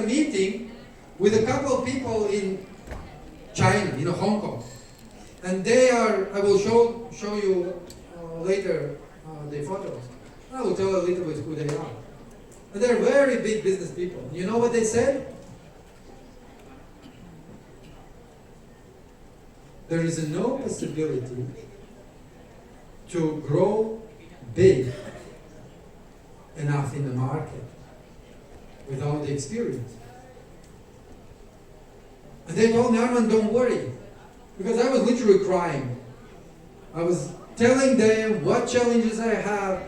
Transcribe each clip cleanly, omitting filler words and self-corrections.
meeting with a couple of people in China, Hong Kong. And they are, I will show you later the photos. I will tell a little bit who they are. And they're very big business people. You know what they said? There is no possibility to grow big enough in the market without the experience. And they told me, Armand, don't worry. Because I was literally crying. I was telling them what challenges I have.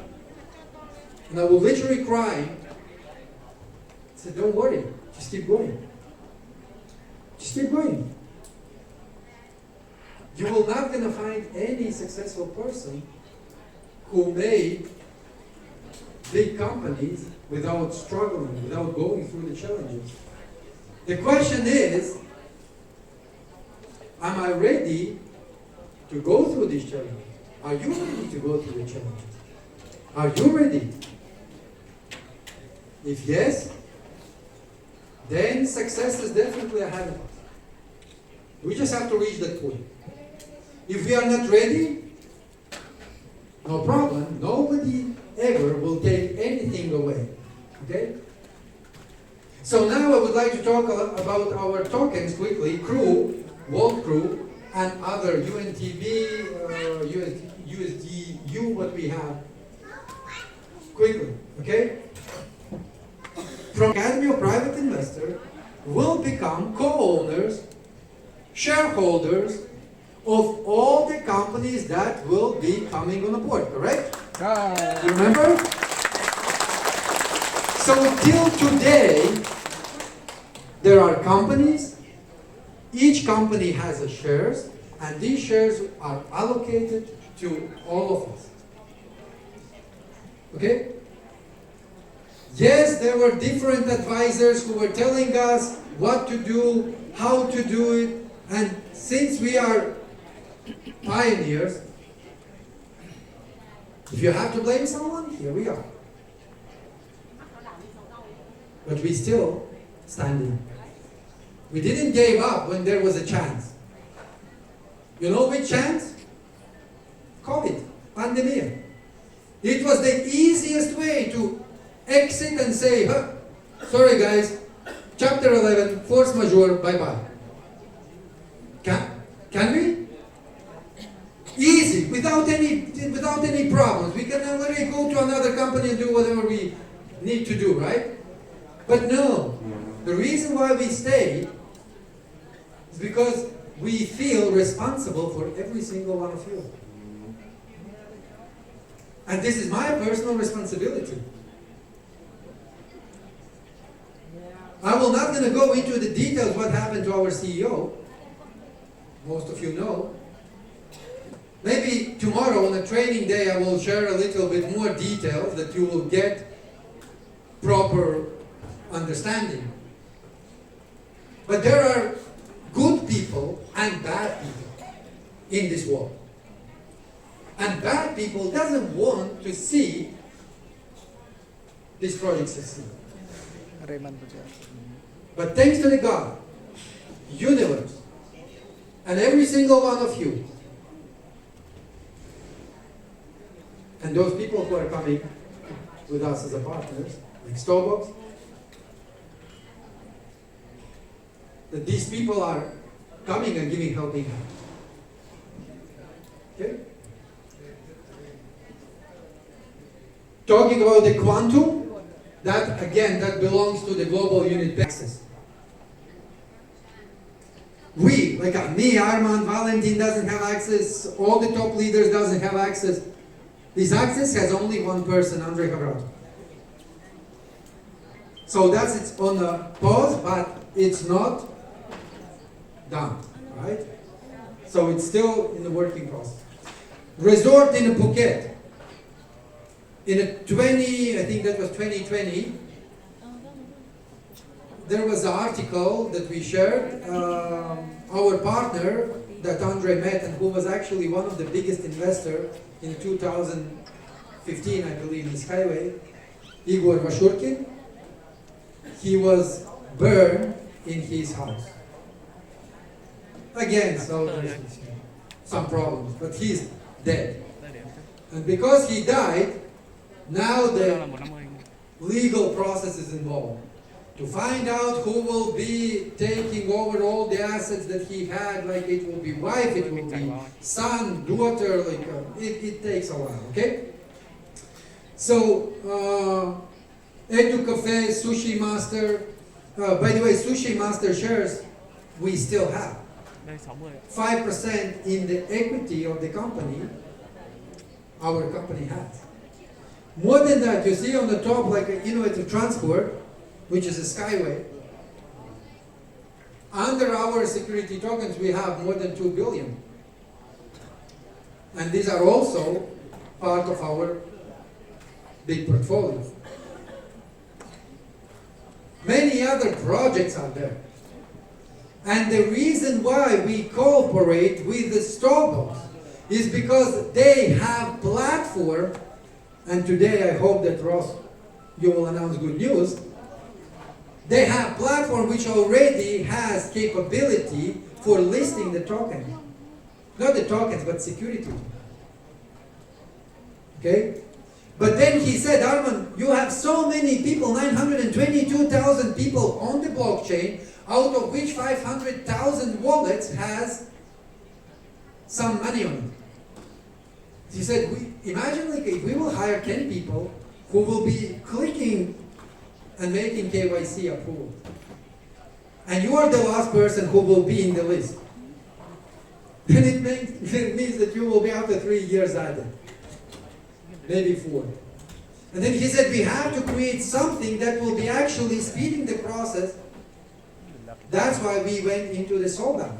And I was literally crying. I said, don't worry, just keep going. Just keep going. You will not gonna find any successful person who made big companies without struggling, without going through the challenges. The question is, am I ready to go through these challenges? Are you ready to go through the challenges? Are you ready? If yes, then success is definitely ahead of us. We just have to reach that point. If we are not ready, no problem. Nobody ever will take anything away. Okay? So now I would like to talk about our tokens quickly. Crew, World Crew, and other UNTB, USDU, what we have. Quickly, okay? From Academy of Private Investor will become co-owners, shareholders of all the companies that will be coming on board, correct? You remember? So till today, there are companies, each company has a shares, and these shares are allocated to all of us. Okay? Yes, there were different advisors who were telling us what to do, how to do it, and since we are pioneers, if you have to blame someone, here we are. But we still standing. We didn't give up when there was a chance. You know which chance? COVID, pandemic. It was the easiest way to exit and say, sorry guys, chapter 11, force majeure, bye-bye. Can we? Easy, without any problems. We can already go to another company and do whatever we need to do, right? But no, the reason why we stay is because we feel responsible for every single one of you. And this is my personal responsibility. I will not going to go into the details what happened to our CEO. Most of you know. Maybe tomorrow on a training day I will share a little bit more details that you will get proper understanding. But there are good people and bad people in this world. And bad people doesn't want to see this project succeed. But thanks to the God, universe, and every single one of you, and those people who are coming with us as a partners, like Starbucks, that these people are coming and giving helping hand. Okay? Talking about the quantum, that again, that belongs to the global unit access. We, like me, Armand, Valentin doesn't have access, all the top leaders doesn't have access. This access has only one person, Andrei Havrat. So that's it's on a pause, but it's not done, right? So it's still in the working process. Resort in Phuket. In a I think that was 2020, there was an article that we shared. Our partner that Andre met and who was actually one of the biggest investors in 2015, I believe, in Skyway, Igor Vashurkin. He was burned in his house. Again, so there's some problems, but he's dead. And because he died, now the legal process is involved to find out who will be taking over all the assets that he had. Like it will be wife, it will be son, daughter. Like it takes a while. Okay. So Edu Cafe, Sushi Master. By the way, Sushi Master shares we still have 5% in the equity of the company. Our company has. More than that, you see on the top like innovative transport, which is a skyway. Under our security tokens, we have more than 2 billion. And these are also part of our big portfolio. Many other projects are there. And the reason why we cooperate with the Starbucks is because they have platform, and today I hope that Ross, you will announce good news. They have platform which already has capability for listing the token. Not the tokens, but security. Okay? But then he said, Armand, you have so many people, 922,000 people on the blockchain, out of which 500,000 wallets has some money on it. He said, imagine like if we will hire 10 people who will be clicking and making KYC approval. And you are the last person who will be in the list. Then it means that you will be after 3 years either. Maybe 4. And then he said, we have to create something that will be actually speeding the process. That's why we went into the Soldan.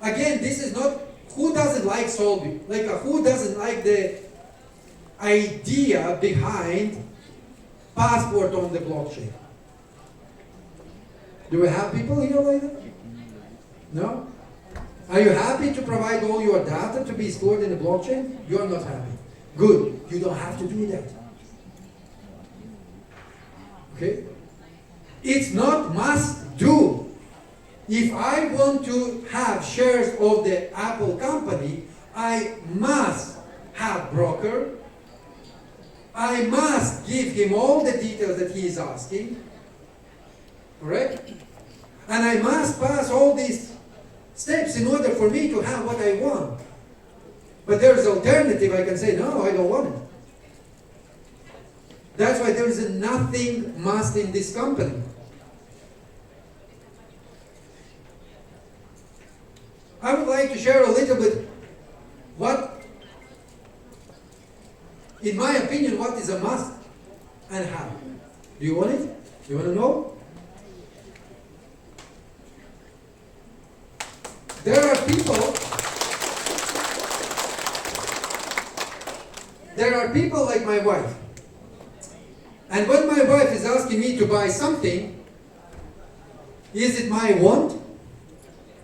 Again, this is not, who doesn't like Solvay? Like who doesn't like the idea behind passport on the blockchain? Do we have people here like that? No? Are you happy to provide all your data to be stored in the blockchain? You're not happy. Good. You don't have to do that. Okay? It's not must do. If I want to have shares of the Apple company, I must have broker. I must give him all the details that he is asking. Correct? And I must pass all these steps in order for me to have what I want. But there is an alternative. I can say, no, I don't want it. That's why there is nothing must in this company. I would like to share a little bit what, in my opinion, what is a must and how. Do you want it? Do you want to know? There are people like my wife. And when my wife is asking me to buy something, is it my want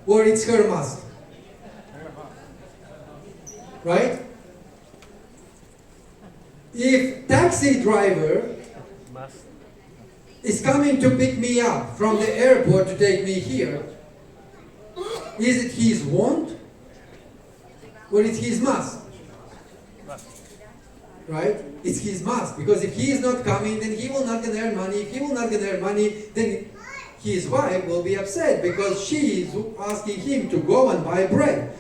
or it's her must? Right? If taxi driver is coming to pick me up from the airport to take me here, is it his want or it's his must? Right? It's his must, because if he is not coming, then he will not gonna earn money. If he will not gonna earn money, then his wife will be upset because she is asking him to go and buy bread.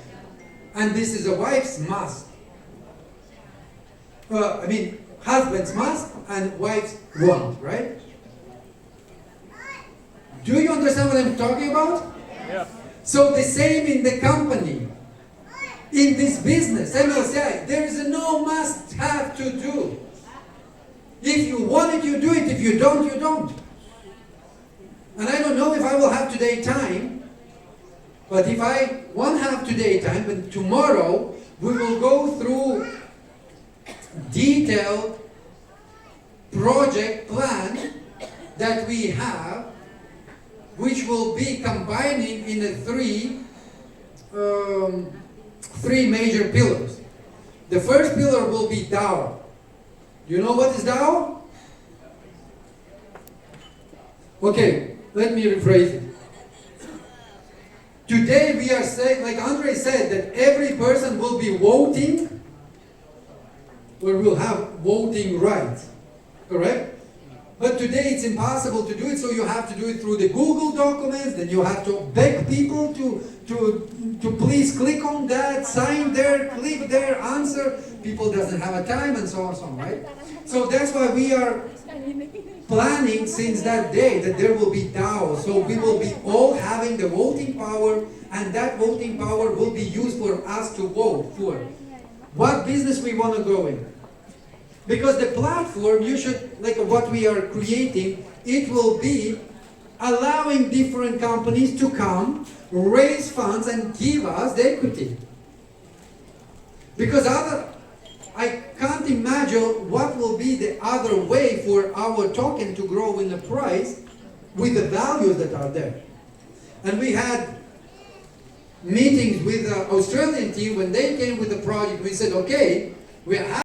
And this is a wife's must. Husband's must and wife's want, right? Do you understand what I'm talking about? Yeah. So the same in the company. In this business, MLCI, there is no must have to do. If you want it, you do it. If you don't, you don't. And I don't know if I will have today time, but if I won't have today time, but tomorrow we will go through detailed project plan that we have, which will be combining in the three major pillars. The first pillar will be DAO. You know what is DAO? Okay, let me rephrase it. Today we are saying, like Andre said, that every person will be voting, or will have voting rights, correct? But today it's impossible to do it, so you have to do it through the Google documents, then you have to beg people to please click on that, sign there, click there, answer. People doesn't have a time, and so on and so on, right? So that's why we are planning since that day that there will be DAO. So we will be all having the voting power, and that voting power will be used for us to vote for what business we want to go in. Because the platform, you should, like what we are creating, it will be allowing different companies to come, raise funds, and give us the equity. Because I can't imagine what will be the other way for our token to grow in the price with the values that are there. And we had meetings with the Australian team when they came with the project. We said, okay, we have